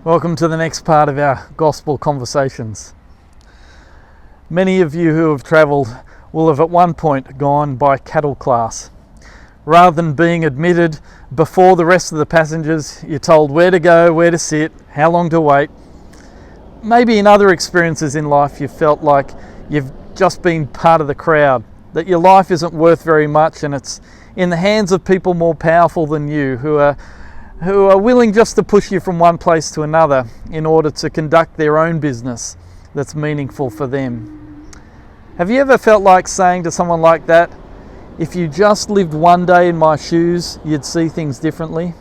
Welcome to the next part of our gospel conversations. Many of you who have travelled will have at one point gone by cattle class. Rather than being admitted before the rest of the passengers, you're told where to go, where to sit, how long to wait. Maybe in other experiences in life you felt like you've just been part of the crowd, that your life isn't worth very much and it's in the hands of people more powerful than you who are willing just to push you from one place to another in order to conduct their own business that's meaningful for them. Have you ever felt like saying to someone like that, if you just lived one day in my shoes, you'd see things differently?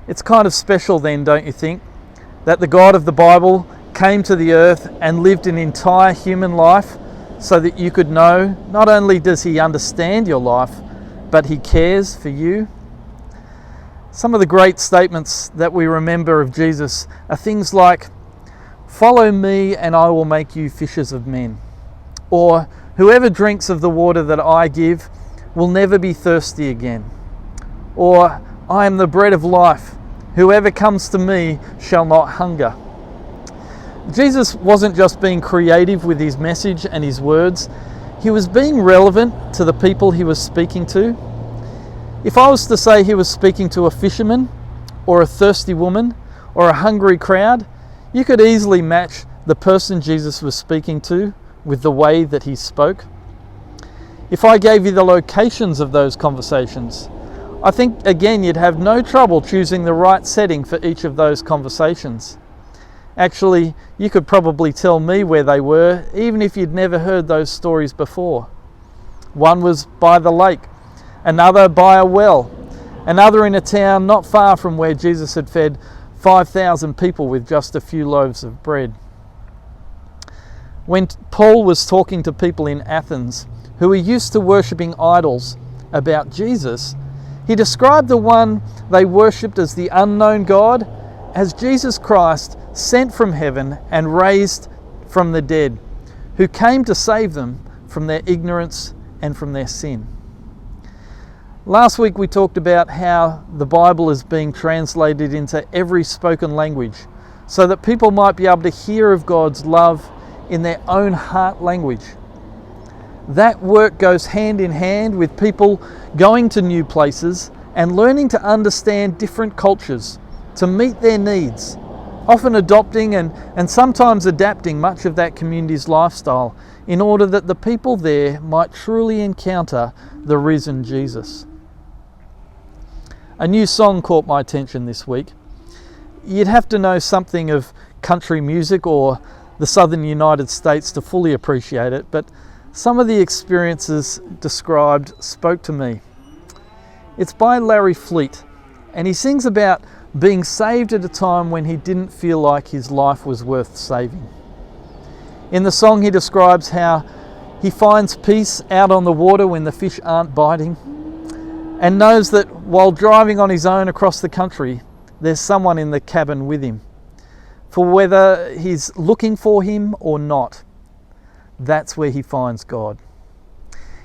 It's kind of special then, don't you think, that the God of the Bible came to the earth and lived an entire human life so that you could know not only does he understand your life, but he cares for you. Some of the great statements that we remember of Jesus are things like, "Follow me and I will make you fishers of men," or "Whoever drinks of the water that I give will never be thirsty again," or "I am the bread of life. Whoever comes to me shall not hunger." Jesus wasn't just being creative with his message and his words, he was being relevant to the people he was speaking to. If I was to say he was speaking to a fisherman, or a thirsty woman, or a hungry crowd, you could easily match the person Jesus was speaking to with the way that he spoke. If I gave you the locations of those conversations, I think again you'd have no trouble choosing the right setting for each of those conversations. Actually, you could probably tell me where they were, even if you'd never heard those stories before. One was by the lake, another by a well, another in a town not far from where Jesus had fed 5,000 people with just a few loaves of bread. When Paul was talking to people in Athens who were used to worshipping idols about Jesus, he described the one they worshipped as the unknown God as Jesus Christ sent from heaven and raised from the dead, who came to save them from their ignorance and from their sin. Last week we talked about how the Bible is being translated into every spoken language so that people might be able to hear of God's love in their own heart language. That work goes hand in hand with people going to new places and learning to understand different cultures to meet their needs, often adopting and sometimes adapting much of that community's lifestyle in order that the people there might truly encounter the risen Jesus. A new song caught my attention this week. You'd have to know something of country music or the southern United States to fully appreciate it, but some of the experiences described spoke to me. It's by Larry Fleet, and he sings about being saved at a time when he didn't feel like his life was worth saving. In the song he describes how he finds peace out on the water when the fish aren't biting, and knows that while driving on his own across the country, there's someone in the cabin with him. For whether he's looking for him or not, that's where he finds God.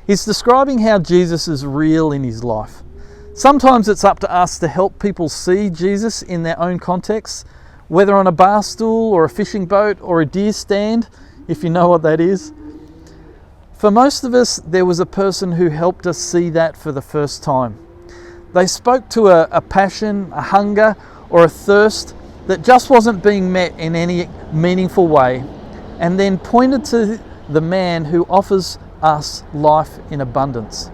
He's describing how Jesus is real in his life. Sometimes it's up to us to help people see Jesus in their own context, whether on a bar stool or a fishing boat or a deer stand, if you know what that is. For most of us, there was a person who helped us see that for the first time. They spoke to a passion, a hunger, or a thirst that just wasn't being met in any meaningful way, and then pointed to the man who offers us life in abundance.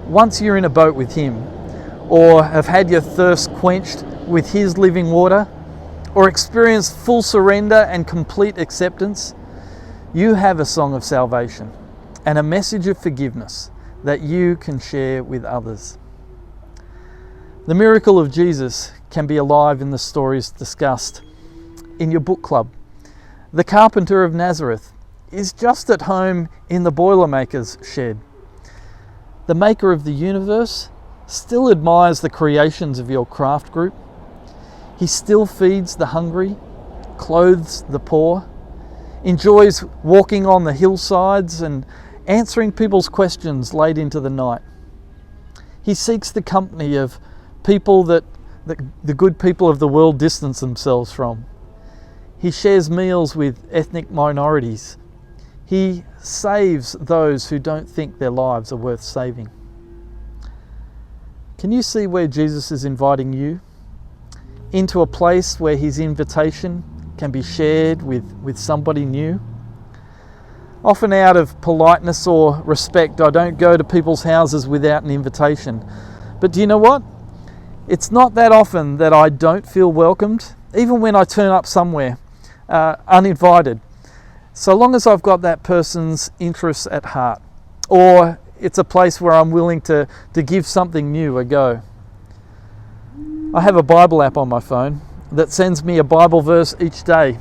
Once you're in a boat with him, or have had your thirst quenched with his living water, or experienced full surrender and complete acceptance, you have a song of salvation and a message of forgiveness that you can share with others. The miracle of Jesus can be alive in the stories discussed in your book club. The carpenter of Nazareth is just at home in the Boilermaker's shed. The maker of the universe still admires the creations of your craft group. He still feeds the hungry, clothes the poor, enjoys walking on the hillsides and answering people's questions late into the night. He seeks the company of people that that the good people of the world distance themselves from. He shares meals with ethnic minorities. He saves those who don't think their lives are worth saving. Can you see where Jesus is inviting you? Into a place where his invitation can be shared with somebody new? Often out of politeness or respect, I don't go to people's houses without an invitation. But do you know what? It's not that often that I don't feel welcomed, even when I turn up somewhere uninvited, so long as I've got that person's interests at heart, or it's a place where I'm willing to give something new a go. I have a Bible app on my phone that sends me a Bible verse each day.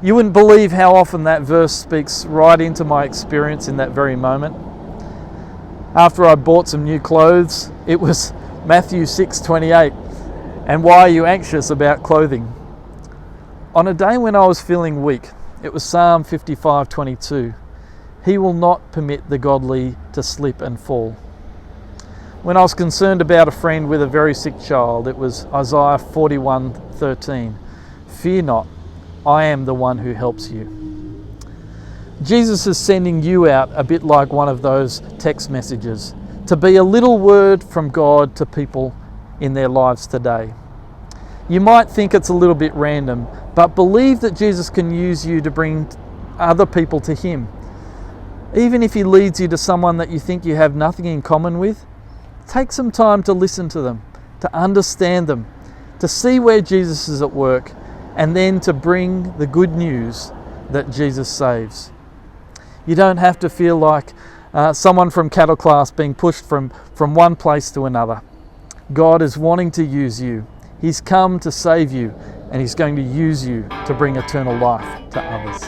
You wouldn't believe how often that verse speaks right into my experience in that very moment. After I bought some new clothes, it was Matthew 6:28, and why are you anxious about clothing? On a day when I was feeling weak, it was Psalm 55:22. He will not permit the godly to slip and fall. When I was concerned about a friend with a very sick child, it was Isaiah 41:13. Fear not, I am the one who helps you. Jesus is sending you out a bit like one of those text messages, to be a little word from God to people in their lives today. You might think it's a little bit random, but believe that Jesus can use you to bring other people to him. Even if he leads you to someone that you think you have nothing in common with, take some time to listen to them, to understand them, to see where Jesus is at work, and then to bring the good news that Jesus saves. You don't have to feel like someone from cattle class being pushed from one place to another. God is wanting to use you. He's come to save you, and he's going to use you to bring eternal life to others.